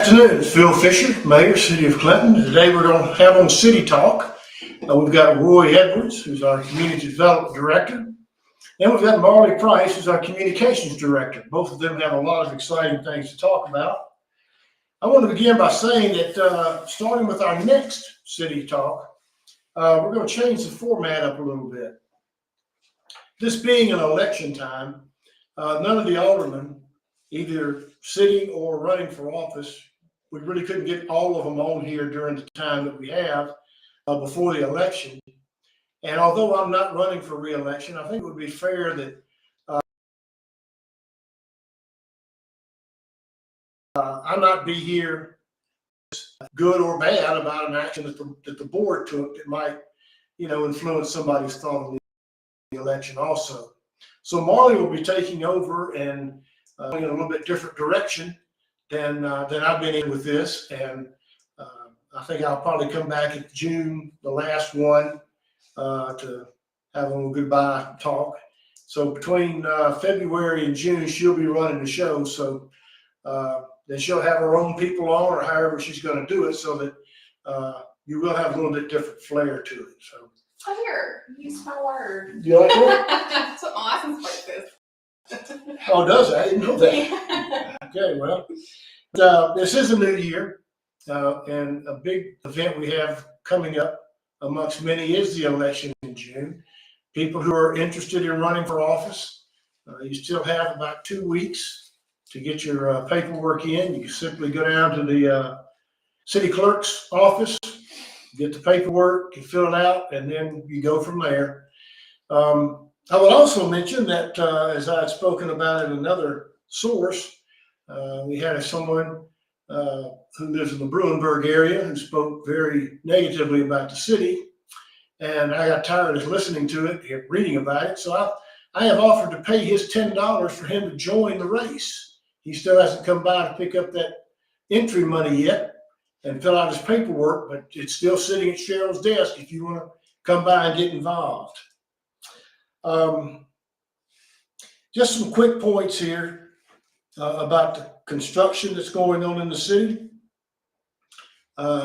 Afternoon, it's Phil Fisher, Mayor, City of Clinton. Today we're going to have on City Talk. We've got Roy Edwards, who's our Community Development Director, and we've got Marley Price, who's our Communications Director. Both of them have a lot of exciting things to talk about. I want to begin by saying that starting with our next City Talk, we're going to change the format up a little bit. This being an election time, none of the aldermen, either sitting or running for office, we really couldn't get all of them on here during the time that we have before the election. And although I'm not running for re-election, I think it would be fair that I not be here, good or bad, about an action that the board took that might, influence somebody's thought on the election also. So Marley will be taking over and in a little bit different direction than I've been in with this, and I think I'll probably come back in June, the last one, to have a little goodbye talk. So between February and June, she'll be running the show. So then she'll have her own people on, or however she's going to do it, so that you will have a little bit different flair to it. So. Here, use my word. You like it? That's what my license plate says. Oh, does it? I didn't know that. Okay, well, this is a new year, and a big event we have coming up amongst many is the election in June. People who are interested in running for office, you still have about 2 weeks to get your paperwork in. You simply go down to the city clerk's office, get the paperwork, you fill it out, and then you go from there. I would also mention that, as I had spoken about in another source, we had someone who lives in the Bruinburg area who spoke very negatively about the city, and I got tired of listening to it, reading about it. So I have offered to pay his $10 for him to join the race. He still hasn't come by to pick up that entry money yet and fill out his paperwork, but it's still sitting at Cheryl's desk if you want to come by and get involved. Just some quick points here about the construction that's going on in the city.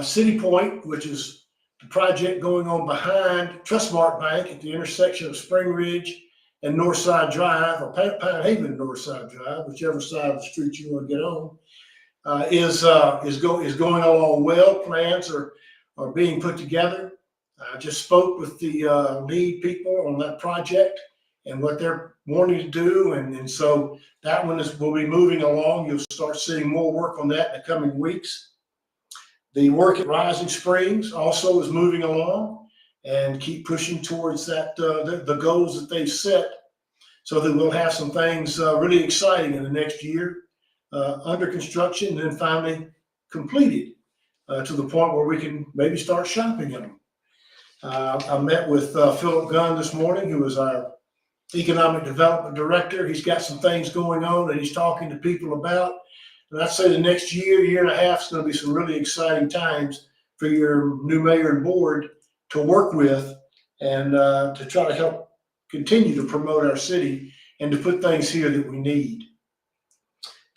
City Point, which is the project going on behind Trustmark Bank at the intersection of Spring Ridge and Northside Drive, or Pine Haven and Northside Drive, whichever side of the street you want to get on, is going along well. Plans are being put together. I just spoke with the lead people on that project and what they're wanting to do, and so that one will be moving along. You'll start seeing more work on that in the coming weeks. The work at Rising Springs also is moving along and keep pushing towards that the goals that they've set, so that we'll have some things really exciting in the next year under construction, and then finally completed to the point where we can maybe start shopping in them. I met with Philip Gunn this morning, who is our Economic Development Director. He's got some things going on that he's talking to people about. And I'd say the next year and a half is going to be some really exciting times for your new mayor and board to work with, and to try to help continue to promote our city and to put things here that we need.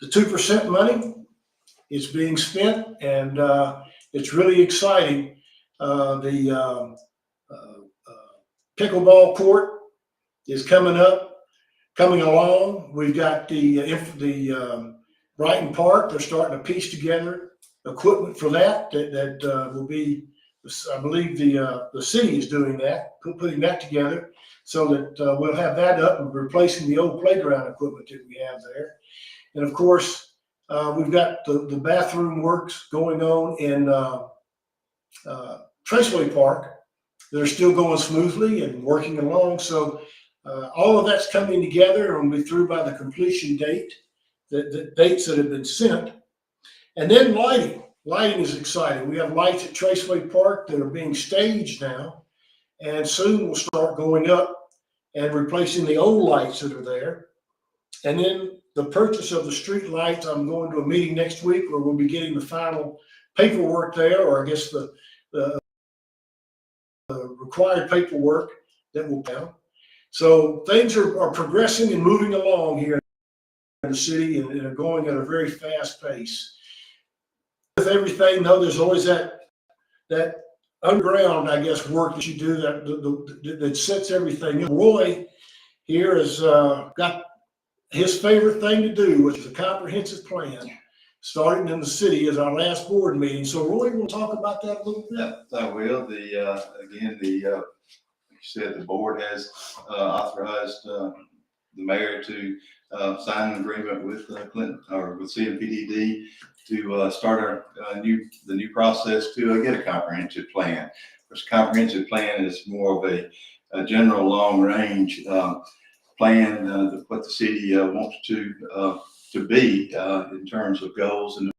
The 2% money is being spent, and it's really exciting. The pickleball court is coming along. We've got the Brighton Park. They're starting to piece together equipment for that will be, I believe the city is doing that, putting that together, so that we'll have that up and replacing the old playground equipment that we have there. And of course, we've got the bathroom works going on in Traceway Park. They're still going smoothly and working along. So all of that's coming together, and we'll be through by the completion date, the dates that have been sent. And then lighting. Lighting is exciting. We have lights at Traceway Park that are being staged now, and soon we'll start going up and replacing the old lights that are there. And then the purchase of the street lights, I'm going to a meeting next week where we'll be getting the final paperwork there, or I guess the required paperwork that will count. So things are progressing and moving along here in the city, and are going at a very fast pace. everything, though, there's always that underground, I guess, work that you do that sets everything. Roy here has got his favorite thing to do, which is a comprehensive plan, starting in the city as our last board meeting. So Roy, we'll talk about that a little bit. Yeah, I will. You said the board has authorized the mayor to sign an agreement with Clinton or with CMPDD to start the new process to get a comprehensive plan. This comprehensive plan is more of a general long range plan what the city wants to be in terms of goals and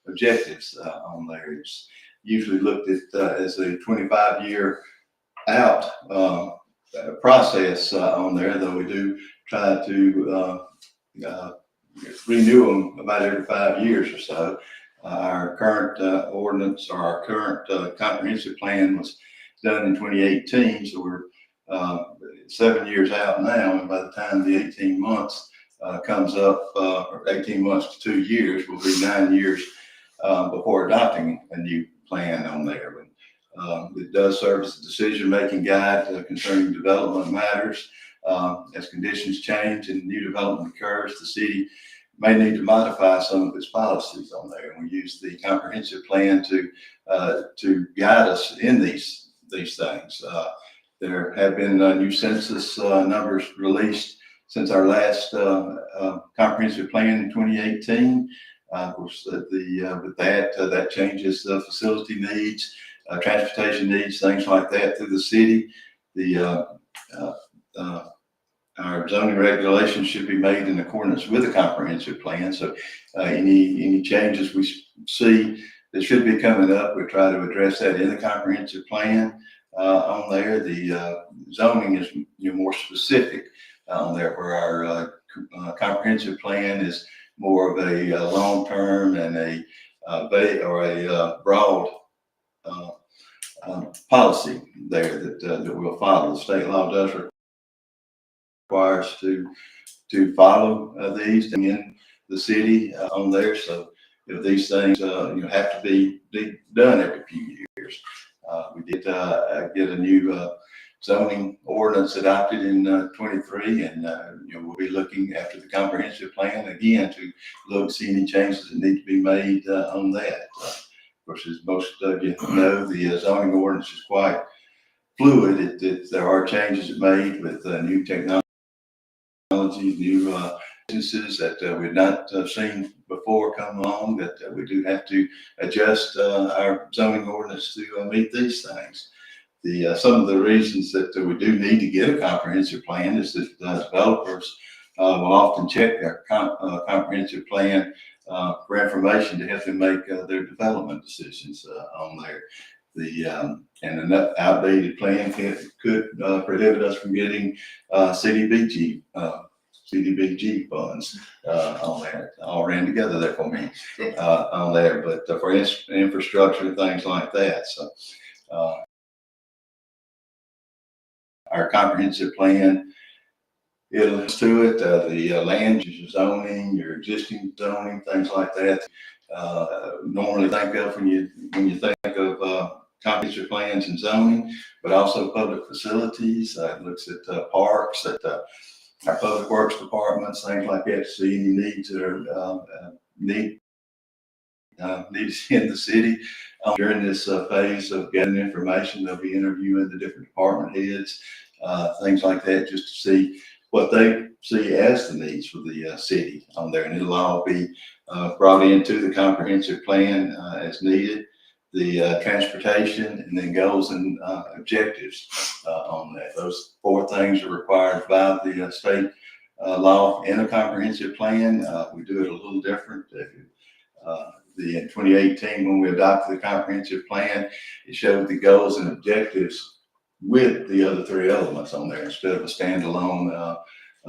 objectives on there. It's usually looked at as a 25-year out process on there, though we do try to renew them about every 5 years or so. Our current ordinance or our current comprehensive plan was done in 2018, so we're 7 years out now, and by the time the 18 months comes up, or 18 months to 2 years, will be 9 years before adopting a new plan on there. It does serve as a decision-making guide concerning development matters. As conditions change and new development occurs, the city may need to modify some of its policies on there. And we use the comprehensive plan to guide us in these things. There have been new census numbers released since our last comprehensive plan in 2018. Of course, with that changes the facility needs, transportation needs, things like that through the city. Our zoning regulations should be made in accordance with the comprehensive plan. So any changes we see that should be coming up, we try to address that in the comprehensive plan on there. The zoning is more specific on there, where our comprehensive plan is more of a long-term and a broad policy there that we'll follow. The state law does require us to follow these in the city on there. So these things have to be done every few years. We did get a new zoning ordinance adopted in 23, and we'll be looking after the comprehensive plan again to see any changes that need to be made on that. Of course, as most of you know, the zoning ordinance is quite fluid. There are changes made with new technology, new businesses that we've not seen before come along, that we do have to adjust our zoning ordinance to meet these things. Some of the reasons that we do need to get a comprehensive plan is that developers will often check their comprehensive plan for information to help them make their development decisions on there. And an outdated plan could prohibit us from getting CDBG funds on there. All ran together there for me on there, but for infrastructure and things like that. So our comprehensive plan, it looks to it, the land use zoning, your existing zoning, things like that. Normally think of when you think of comprehensive plans and zoning, but also public facilities. It looks at parks, at our public works departments, things like that, to see any needs that are needed in the city. During this phase of getting information, they'll be interviewing the different department heads, things like that, just to see what they see as the needs for the city on there. And it'll all be brought into the comprehensive plan as needed. The transportation, and then goals and objectives on that. Those 4 things are required by the state law in a comprehensive plan. We do it a little different. In 2018, when we adopted the comprehensive plan, it showed the goals and objectives with the other 3 elements on there instead of a standalone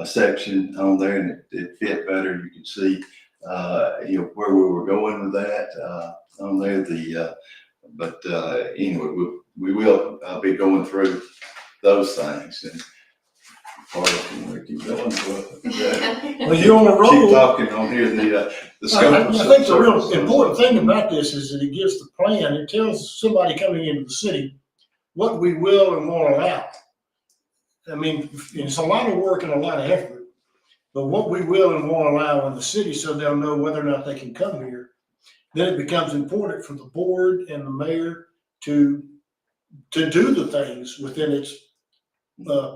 section on there, and it fit better. You could see where we were going with that on there. But anyway, we will be going through those things. And part of it, keep going. Well, you're on a roll. Keep talking on here. the scope I of think the real services. important thing about this is that it gives the plan, it tells somebody coming into the city what we will and won't allow. I mean, it's a lot of work and a lot of effort, but what we will and won't allow in the city, so they'll know whether or not they can come here. Then it becomes important for the board and the mayor to do the things within its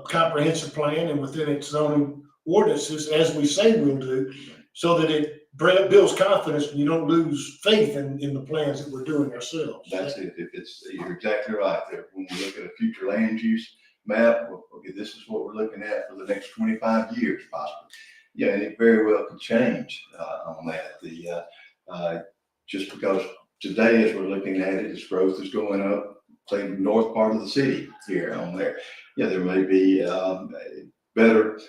comprehensive plan and within its zoning ordinances, as we say we'll do, so that it builds confidence and you don't lose faith in the plans that we're doing ourselves. That's it. You're exactly right there. When we look at a future land use map, okay, this is what we're looking at for the next 25 years possibly. Yeah, and it very well could change on that. Just because today, as we're looking at it, as growth is going up, say the north part of the city here on there, yeah, there may be better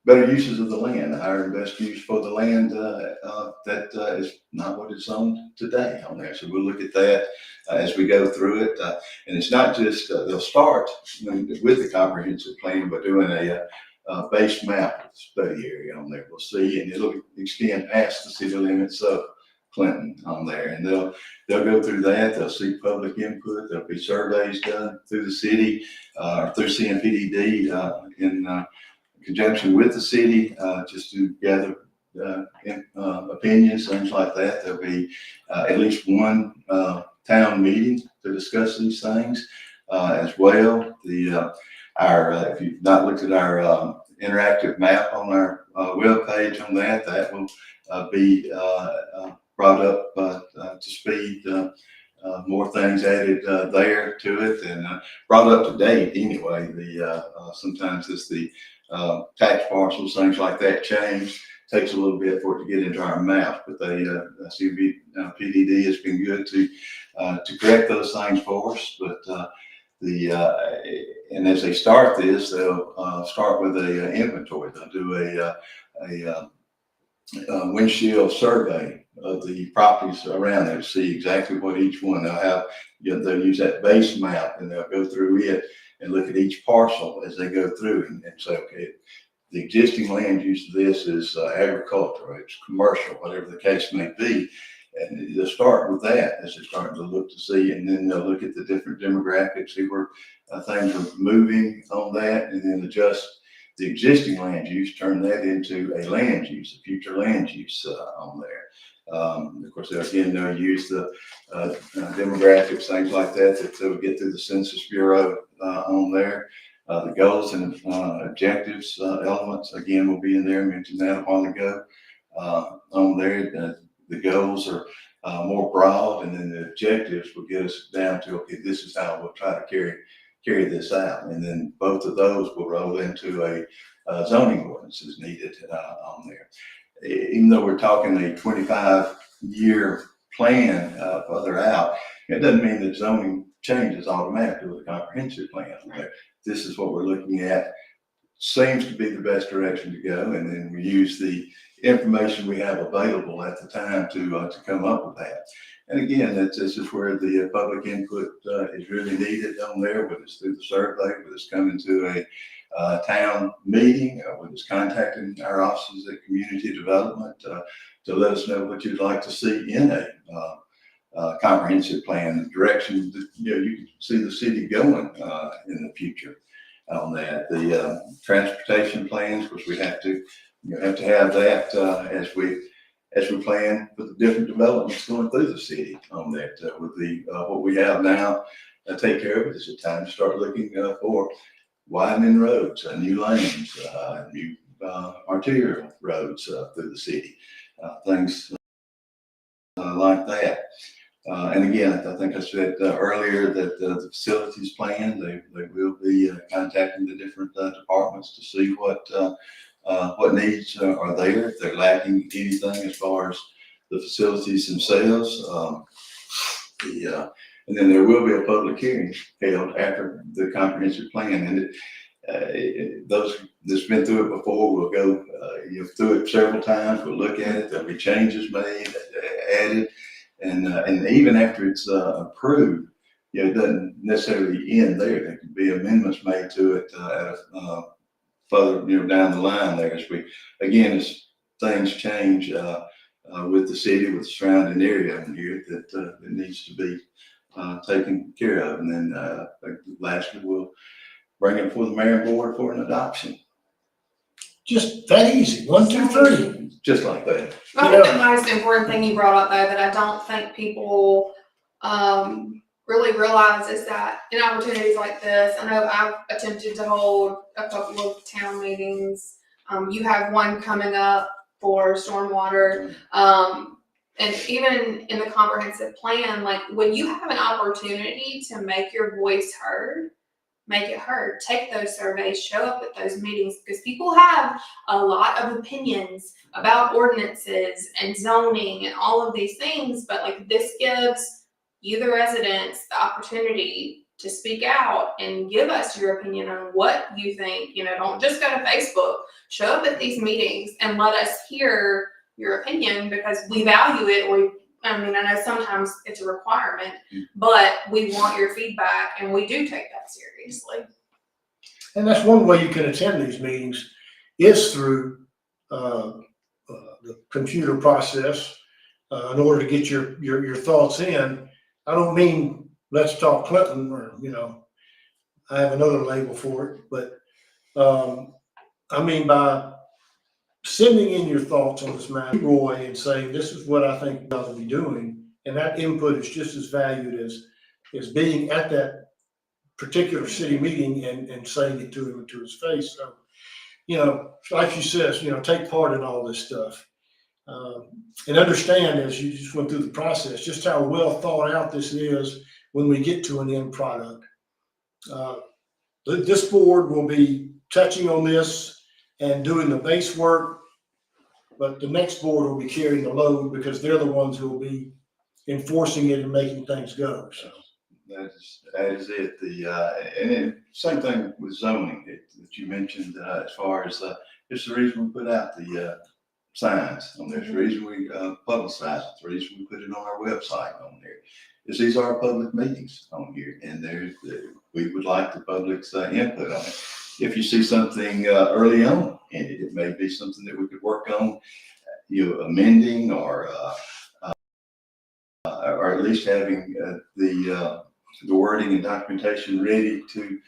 uses of the land, higher and best use for the land that is not what it's owned today on there. So we'll look at that as we go through it. And it's not just, they'll start with the comprehensive plan by doing a base map study area on there. We'll see, and it'll extend past the city limits of Clinton on there. And they'll go through that. They'll seek public input. There'll be surveys done through the city or through CMPDD in conjunction with the city, just to gather opinions, things like that. There'll be at least one town meeting to discuss these things as well. If you've not looked at our interactive map on our webpage on that, that will be brought up to speed. More things added there to it and brought up to date anyway. Sometimes it's the tax parcels, things like that change. Takes a little bit for it to get into our map, but PDD has been good to correct those things for us. But and as they start this, they'll start with a inventory. They'll do a windshield survey of the properties around there to see exactly what each one. They'll use that base map and they'll go through it and look at each parcel as they go through and say, okay, the existing land use of this is agricultural, it's commercial, whatever the case may be. And they'll start with that as they're starting to look to see, and then they'll look at the different demographics, see where things are moving on that, and then adjust the existing land use, turn that into a land use, a future land use on there. Of course, again, they'll use the demographics, things like that they'll get through the Census Bureau on there. The goals and objectives elements, again, will be in there. I mentioned that a while ago on there. The goals are more broad, and then the objectives will get us down to, okay, this is how we'll try to carry this out. And then both of those will roll into a zoning ordinance as needed on there. Even though we're talking a 25-year plan further out, it doesn't mean that zoning changes automatically with a comprehensive plan. This is what we're looking at. Seems to be the best direction to go, and then we use the information we have available at the time to come up with that. And again, this is where the public input is really needed on there, whether it's through the survey, whether it's coming to a town meeting, whether it's contacting our offices at community development to let us know what you'd like to see in a comprehensive plan, the direction that you can see the city going in the future on that. The transportation plans, which we have to have that as we plan for the different developments going through the city on that. With what we have now, take care of it. It's a time to start looking for widening roads, new lanes, new arterial roads through the city, things like that. And again, I think I said earlier that the facilities plan, they will be contacting the different departments to see what needs are there, if they're lacking anything as far as the facilities themselves. And then there will be a public hearing held after the comprehensive plan. And those that's been through it before will go through it several times. We'll look at it. There'll be changes made, added. And even after it's approved, it doesn't necessarily end there. There could be amendments made to it at further down the line there as things change with the city, with the surrounding area in here that needs to be taken care of. And then lastly, we'll bring it before the mayor and board for an adoption, Just that easy. 1, 2, 3. just like that. I think the most important thing you brought up though, that I don't think people, really realize is that in opportunities like this, I know I've attempted to hold a couple of town meetings. You have one coming up for stormwater. And even in the comprehensive plan, like when you have an opportunity to make your voice heard, make it heard. Take those surveys, show up at those meetings, because people have a lot of opinions about ordinances and zoning and all of these things, but like this gives you, the residents, the opportunity to speak out and give us your opinion on what you think. You know, don't just go to Facebook, show up at these meetings and let us hear your opinion, because we value it. I know sometimes it's a requirement, but we want your feedback and we do take that seriously. And that's one way you can attend these meetings is through the computer process in order to get your thoughts in. I don't mean let's talk Clinton, or, you know, I have another label for it, but I mean by sending in your thoughts on this matter, Roy, and saying, this is what I think we ought to be doing. And that input is just as valued as being at that particular city meeting and saying it to him to his face. So, you know, like she says, you know, take part in all this stuff. And understand, as you just went through the process, just how well thought out this is when we get to an end product. This board will be touching on this and doing the base work, but the next board will be carrying the load because they're the ones who will be enforcing it and making things go. So That is it. And then same thing with zoning that you mentioned, as far as it's the reason we put out the signs on there. It's the reason we publicize it. It's the reason we put it on our website on there. Is these are public meetings on here, and we would like the public's input on it. If you see something early on in it, it may be something that we could work on, amending or at least having the wording and documentation ready to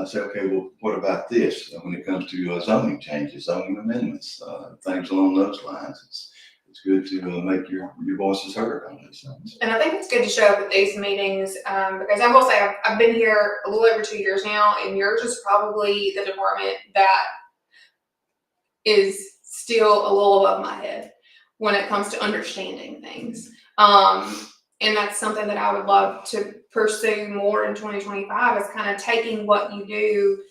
say, okay, well, what about this when it comes to zoning changes, zoning amendments, things along those lines. It's good to make your voices heard on these things. And I think it's good to show up at these meetings because I will say I've been here a little over 2 years now, and yours is probably the department that is still a little above my head when it comes to understanding things. And that's something that I would love to pursue more in 2025, is kind of taking what you do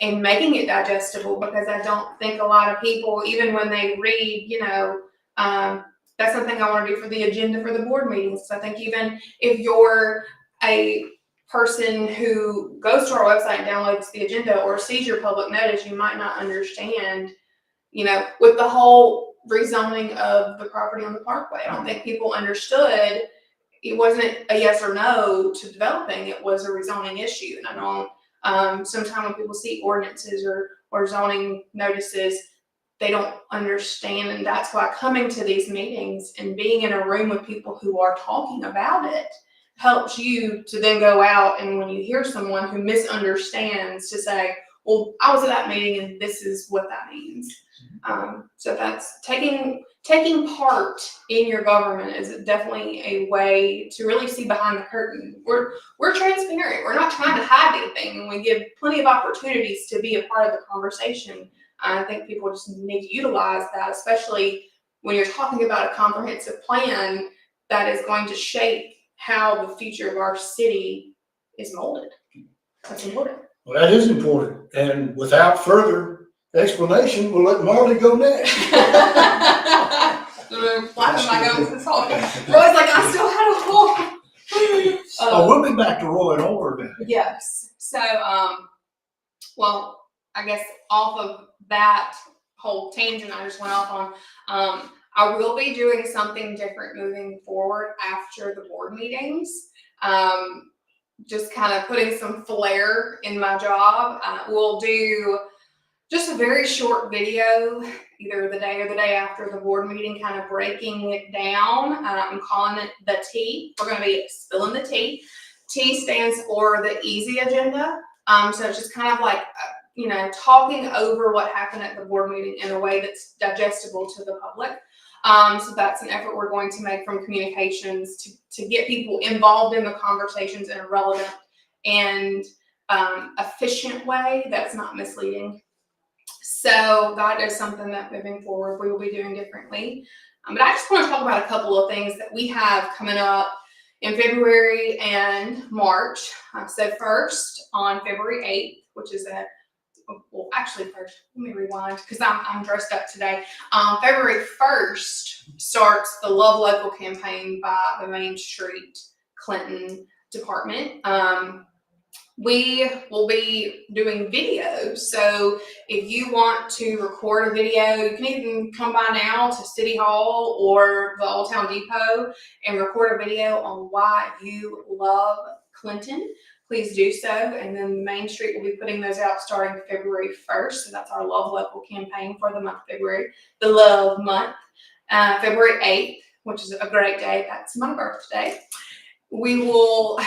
and making it digestible, because I don't think a lot of people, even when they read, that's something I want to do for the agenda for the board meetings. So I think even if you're a person who goes to our website and downloads the agenda or sees your public notice, you might not understand, with the whole rezoning of the property on the Parkway. I don't think people understood it wasn't a yes or no to developing, it was a rezoning issue. And I don't, sometimes when people see ordinances or zoning notices, they don't understand. And that's why coming to these meetings and being in a room with people who are talking about it helps you to then go out, and when you hear someone who misunderstands, to say, well, I was at that meeting and this is what that means. So that's taking part in your government is definitely a way to really see behind the curtain. We're transparent. We're not trying to hide anything, and we give plenty of opportunities to be a part of the conversation. I think people just need to utilize that, especially when you're talking about a comprehensive plan that is going to shape how the future of our city is molded. That's important. well, that is important. And without further explanation, we'll let Marley go next. Flapping my gums this whole time. Roy's like, I still had a whole. We'll be back to Roy and Orr. Yes. So, well, I guess off of that whole tangent I just went off on, I will be doing something different moving forward after the board meetings. Just kind of putting some flair in my job. We'll do just a very short video either the day or the day after the board meeting, kind of breaking it down. I'm calling it the T. We're going to be spilling the tea. T stands for the easy agenda. So it's just kind of like, talking over what happened at the board meeting in a way that's digestible to the public. So that's an effort we're going to make from communications to get people involved in the conversations in a relevant and efficient way that's not misleading. So that is something that moving forward we will be doing differently. But I just want to talk about a couple of things that we have coming up in February and March. So first, on February 8th, which is first, let me rewind because I'm dressed up today. February 1st starts the Love Local campaign by the Main Street Clinton Department. We will be doing videos. So if you want to record a video, you can even come by now to City Hall or the Old Town Depot and record a video on why you love Clinton. Please do so. And then Main Street will be putting those out starting February 1st. So that's our Love Local campaign for the month of February, the Love Month. February 8th, which is a great day. That's my birthday. We will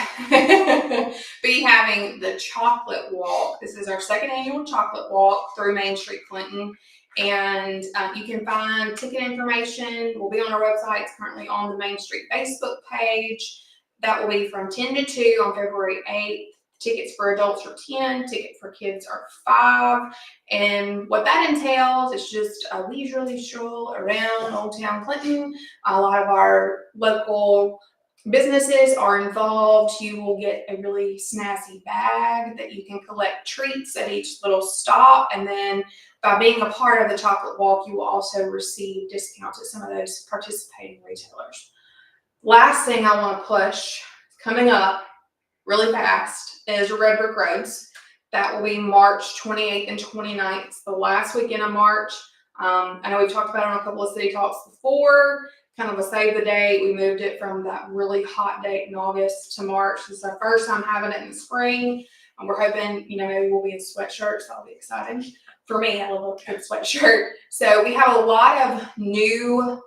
be having the chocolate walk. This is our second annual chocolate walk through Main Street Clinton. And you can find ticket information. We'll be on our website. It's currently on the Main Street Facebook page. That will be from 10 to 2 on February 8th. Tickets for adults are 10, tickets for kids are 5. And what that entails is just a leisurely stroll around Old Town Clinton. A lot of our local businesses are involved. You will get a really snazzy bag that you can collect treats at each little stop. And then by being a part of the chocolate walk, you will also receive discounts at some of those participating retailers. Last thing I want to push coming up really fast is Red Brick Roads. That will be March 28th and 29th. It's the last weekend of March. I know we've talked about it on a couple of city talks before, kind of a save the date. We moved it from that really hot date in August to March. This is our first time having it in the spring. And we're hoping, maybe we'll be in sweatshirts. That'll be exciting. For me, I love a good sweatshirt. So we have a lot of new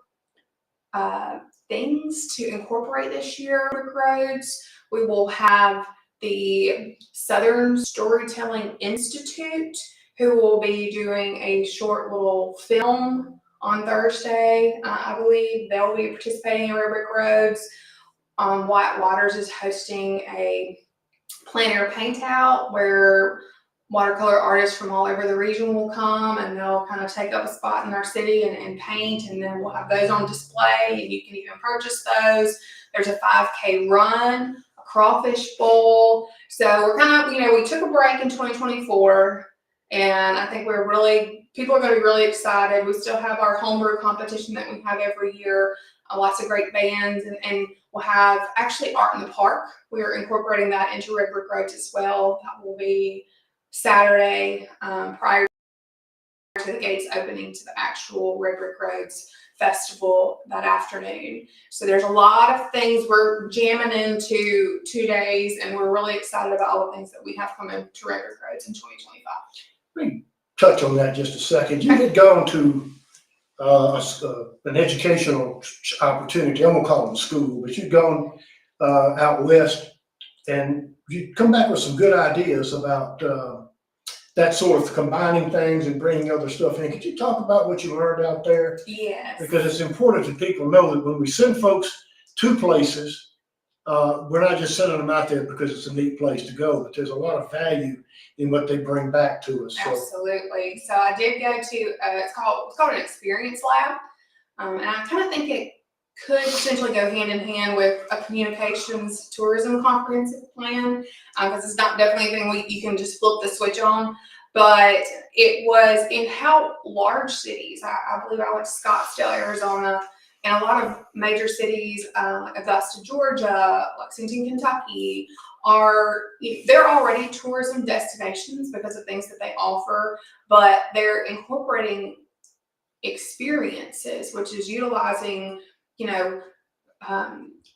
things to incorporate this year with Roads. We will have the Southern Storytelling Institute, who will be doing a short little film on Thursday. I believe they'll be participating in Red Brick Roads. White Waters is hosting a plein air paint out where watercolor artists from all over the region will come and they'll kind of take up a spot in our city and paint, and then we'll have those on display and you can even purchase those. There's a 5K run, a crawfish bowl. So we're kind of, we took a break in 2024 and I think people are going to be really excited. We still have our homebrew competition that we have every year, lots of great bands, and we'll have actually Art in the Park. We're incorporating that into Red Brick Roads as well. That will be Saturday prior to the gates opening to the actual Red Brick Roads Festival that afternoon. So there's a lot of things we're jamming into 2 days, and we're really excited about all the things that we have coming to Red Brick Roads in 2025. Let me touch on that just a second. You had gone to an educational opportunity. I'm gonna call them school, but you'd gone out west, and you come back with some good ideas about that sort of combining things and bringing other stuff in. Could you talk about what you learned out there? Yes. Because it's important that people know that when we send folks to places, we're not just sending them out there because it's a neat place to go, but there's a lot of value in what they bring back to us. So. Absolutely. So I did go to it's called an experience lab, and I kind of think it could potentially go hand in hand with a communications tourism comprehensive plan, because it's not definitely anything you can just flip the switch on. But it was in how large cities, I believe I went to Scottsdale, Arizona, and a lot of major cities like Augusta, Georgia, Lexington, Kentucky, they're already tourism destinations because of things that they offer, but they're incorporating experiences, which is utilizing,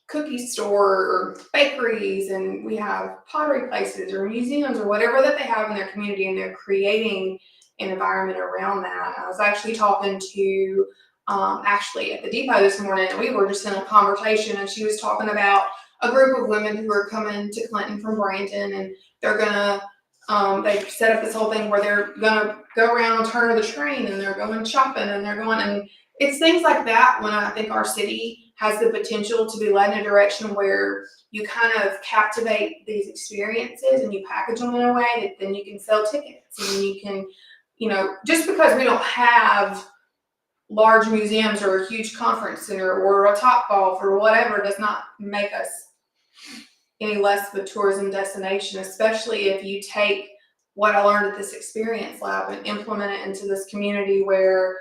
cookie store or bakeries, and we have pottery places or museums or whatever that they have in their community, and they're creating and environment around that. I was actually talking to Ashley at the depot this morning, and we were just in a conversation, and she was talking about a group of women who are coming to Clinton from Brandon, and they're gonna they've set up this whole thing where they're gonna go around turn of the train, and they're going shopping, and they're going, and it's things like that when I think our city has the potential to be led in a direction where you kind of captivate these experiences and you package them in a way that then you can sell tickets, and you can, you know, just because we don't have large museums or a huge conference center or a Topgolf or whatever does not make us any less of a tourism destination, especially if you take what I learned at this experience lab and implement it into this community where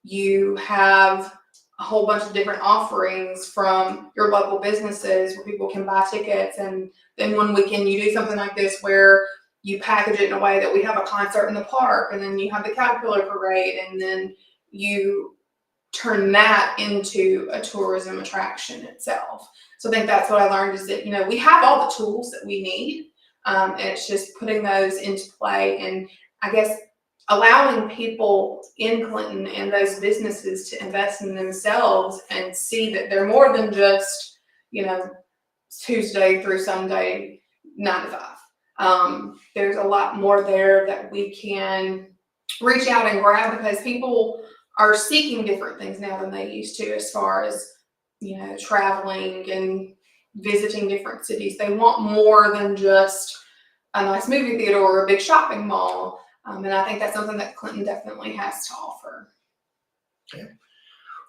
you have a whole bunch of different offerings from your local businesses where people can buy tickets. And then one weekend you do something like this where you package it in a way that we have a concert in the park, and then you have the Caterpillar Parade, and then you turn that into a tourism attraction itself. So I think that's what I learned, is that, you know, we have all the tools that we need, and it's just putting those into play, and I guess allowing people in Clinton and those businesses to invest in themselves and see that they're more than just, you know, Tuesday through Sunday, 9 to 5. There's a lot more there that we can reach out and grab, because people are seeking different things now than they used to, as far as, you know, traveling and visiting different cities. They want more than just a nice movie theater or a big shopping mall. And I think that's something that Clinton definitely has to offer. Okay.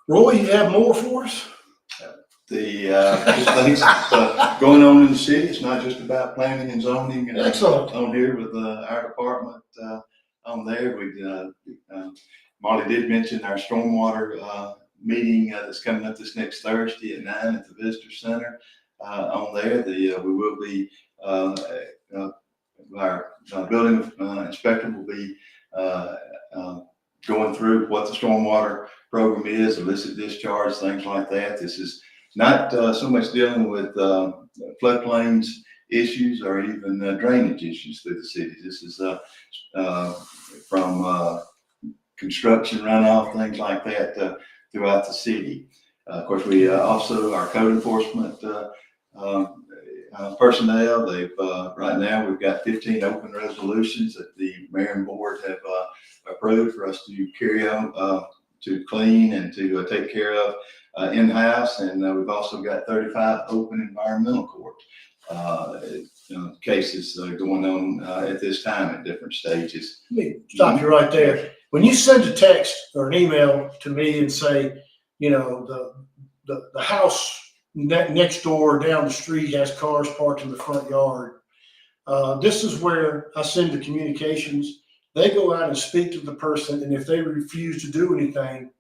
Roy, you have more for us? Just things going on in the city. It's not just about planning and zoning. Excellent. On here with our department on there. Marley did mention our stormwater meeting that's coming up this next Thursday at 9 at the Visitor Center. On there, we will be our building inspector will be going through what the stormwater program is, illicit discharge, things like that. This is not so much dealing with floodplains issues or even drainage issues through the city. This is from construction runoff, things like that throughout the city. Of course, we also, our code enforcement personnel, they've right now we've got 15 open resolutions that the mayor and board have approved for us to carry on, to clean and to take care of in-house. And we've also got 35 open environmental court cases going on at this time at different stages. Let me stop you right there. When you send a text or an email to me and say, you know, the house next door down the street has cars parked in the front yard, this is where I send the communications. They go out and speak to the person, and if they refuse to do anything,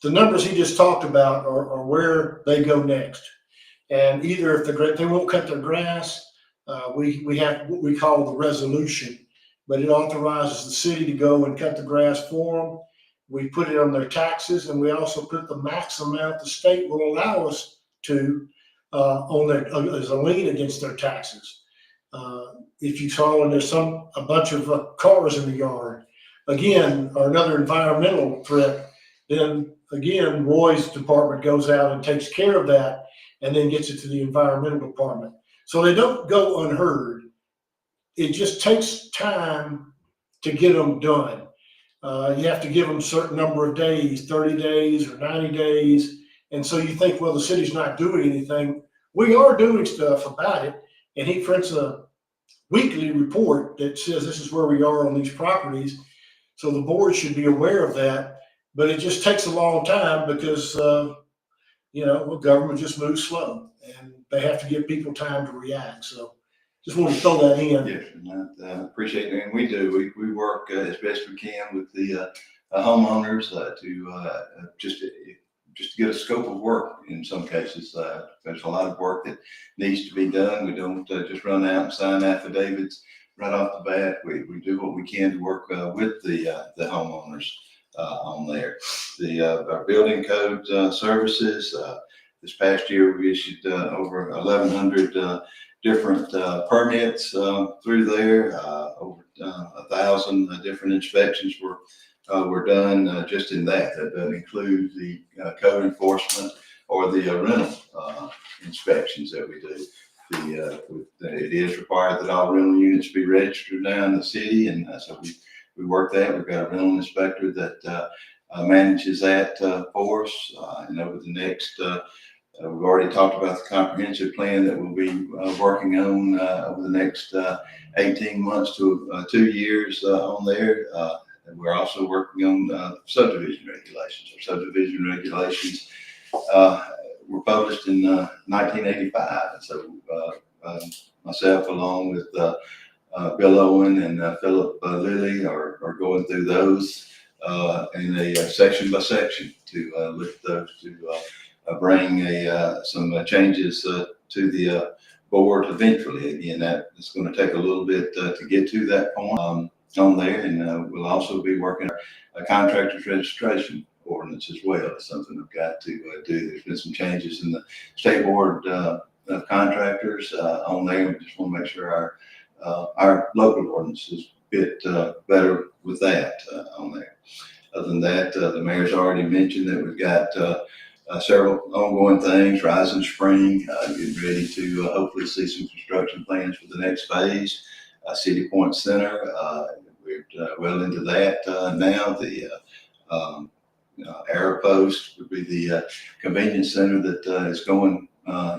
the numbers he just talked about are where they go next. And either if they won't cut their grass, we have what we call the resolution, but it authorizes the city to go and cut the grass for them. We put it on their taxes, and we also put the max amount the state will allow us to on their as a lien against their taxes. If you saw, and there's a bunch of cars in the yard, again, or another environmental threat, then again, Roy's department goes out and takes care of that, and then gets it to the environmental department. So they don't go unheard. It just takes time to get them done. You have to give them a certain number of days, 30 days or 90 days. And so you think, well, the city's not doing anything. We are doing stuff about it. And he prints a weekly report that says this is where we are on these properties. So the board should be aware of that. But it just takes a long time because, government just moves slow, and they have to give people time to react. So just want to throw that in. Yes, and I appreciate it. And we do. We work as best we can with the homeowners to just to get a scope of work in some cases. There's a lot of work that needs to be done. We don't just run out and sign affidavits right off the bat. We do what we can to work with the homeowners on there. Our building code services, this past year we issued over 1,100 different permits through there. Over 1,000 different inspections were done just in that. That doesn't include the code enforcement or the rental inspections that we do. It is required that all rental units be registered now in the city, and so we work that. We've got a rental inspector that manages that for us, and over the next we've already talked about the comprehensive plan that we'll be working on over the next 18 months to 2 years on there. And we're also working on subdivision regulations. Our subdivision regulations were published in 1985. And so myself, along with Bill Owen and Philip Lilly, are going through those in a section by section to look at those to bring some changes to the board eventually. Again, that is going to take a little bit to get to that point on there, and we'll also be working a contractor's registration ordinance as well. It's something we've got to do. There's been some changes in the state board of contractors on there. We just want to make sure our local ordinances fit better with that on there. Other than that, the mayor's already mentioned that we've got several ongoing things. Rising Spring, getting ready to hopefully see some construction plans for the next phase. City Point Center, we're well into that now. The Arrow Post would be the convenience center that is going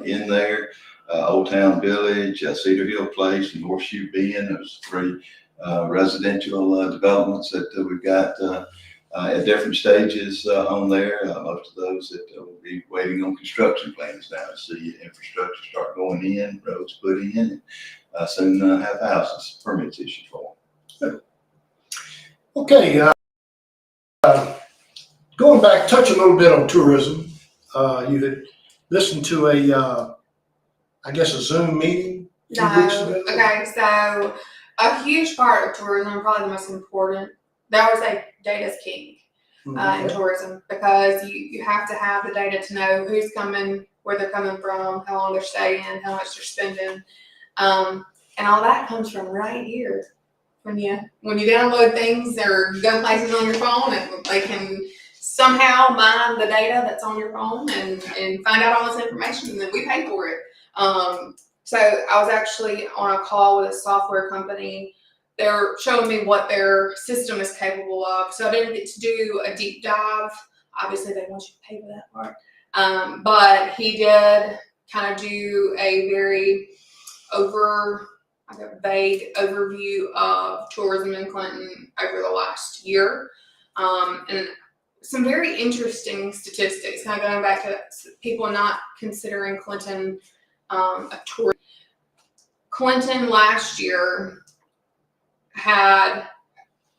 in there. Old Town Village, Cedar Hill Place, and Horseshoe Bend. Those 3 residential developments that we've got at different stages on there. Most of those that will be waiting on construction plans now to see infrastructure start going in, roads put in, and soon have houses, permits issued for them. Okay, going back, touch a little bit on tourism. You had listened to I guess a Zoom meeting 2 weeks ago. Okay, so a huge part of tourism, probably the most important, that was data's king in tourism, because you have to have the data to know who's coming, where they're coming from, how long they're staying, how much they're spending, and all that comes from right here. When you download things or go places on your phone, and they can somehow mine the data that's on your phone and find out all this information, and then we pay for it. So I was actually on a call with a software company. They're showing me what their system is capable of. So I didn't get to do a deep dive. Obviously, they want you to pay for that part. But he did kind of do a very vague overview of tourism in Clinton over the last year. And some very interesting statistics, kind of going back to people not considering Clinton a tourist. Clinton last year had,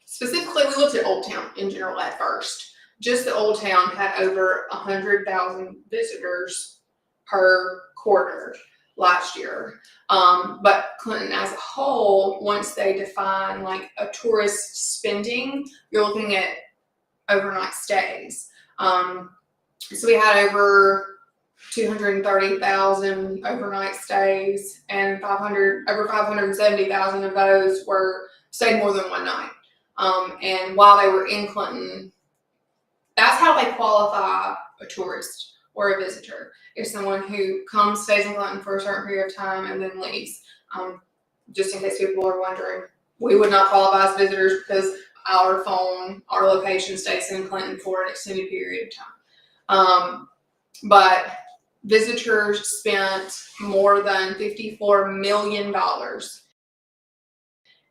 specifically, we looked at Old Town in general at first. Just the Old Town had over 100,000 visitors per quarter last year. But Clinton as a whole, once they define like a tourist spending, you're looking at overnight stays. So we had over 230,000 overnight stays, and over 570,000 of those stayed more than one night. And while they were in Clinton, that's how they qualify a tourist or a visitor. If someone who comes, stays in Clinton for a certain period of time, and then leaves. Just in case people are wondering, we would not qualify as visitors because our location stays in Clinton for an extended period of time. But visitors spent more than $54 million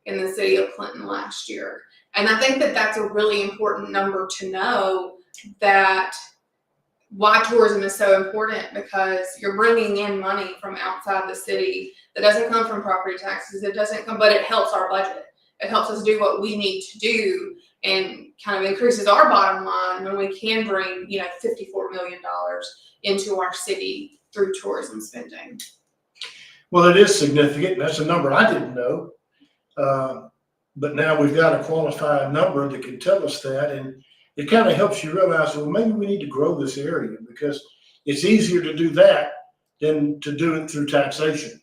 in the city of Clinton last year. And I think that that's a really important number to know, that why tourism is so important, because you're bringing in money from outside the city that doesn't come from property taxes. But it helps our budget. It helps us do what we need to do, and kind of increases our bottom line when we can bring, $54 million into our city through tourism spending. Well, it is significant. That's a number I didn't know. But now we've got a qualified number that can tell us that, and it kind of helps you realize, well, maybe we need to grow this area, because it's easier to do that than to do it through taxation.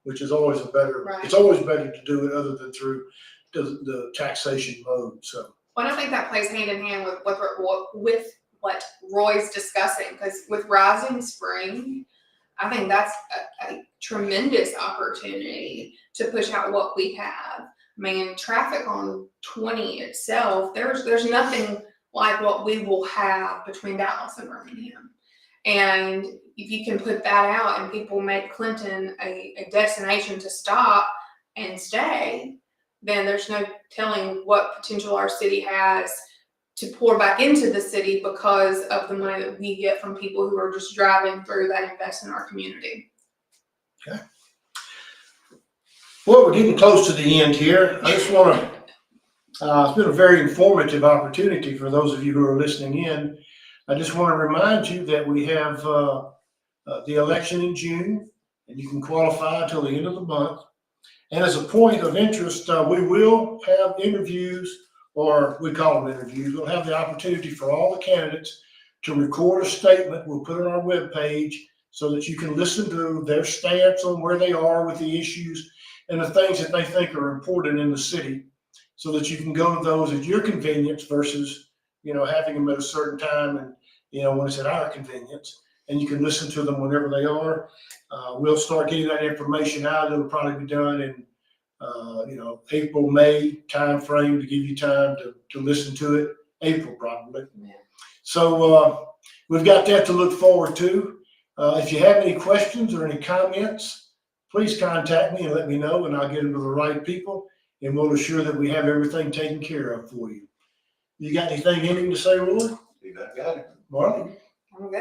which is always a better, Right. it's always better to do it other than through the taxation mode, so. Well, I think that plays hand in hand with what Roy's discussing, because with Rising Spring, I think that's a tremendous opportunity to push out what we have. I mean, traffic on 20 itself, there's nothing like what we will have between Dallas and Birmingham. And if you can put that out and people make Clinton a destination to stop and stay, then there's no telling what potential our city has to pour back into the city because of the money that we get from people who are just driving through that invest in our community. Okay. Well, we're getting close to the end here. I just want to, it's been a very informative opportunity for those of you who are listening in. I just want to remind you that we have the election in June, and you can qualify until the end of the month. And as a point of interest, we will have interviews, or we call them interviews. We'll have the opportunity for all the candidates to record a statement. We'll put it on our webpage so that you can listen to their stance on where they are with the issues and the things that they think are important in the city, so that you can go to those at your convenience versus, having them at a certain time and, when it's at our convenience, and you can listen to them whenever they are. We'll start getting that information out. It'll probably be done in, April, May timeframe to give you time to listen to it. April probably. Yeah. So we've got that to look forward to. If you have any questions or any comments, please contact me and let me know, and I'll get them to the right people, and we'll assure that we have everything taken care of for you. You got anything to say, Roy? You got it. Marley? I'm good.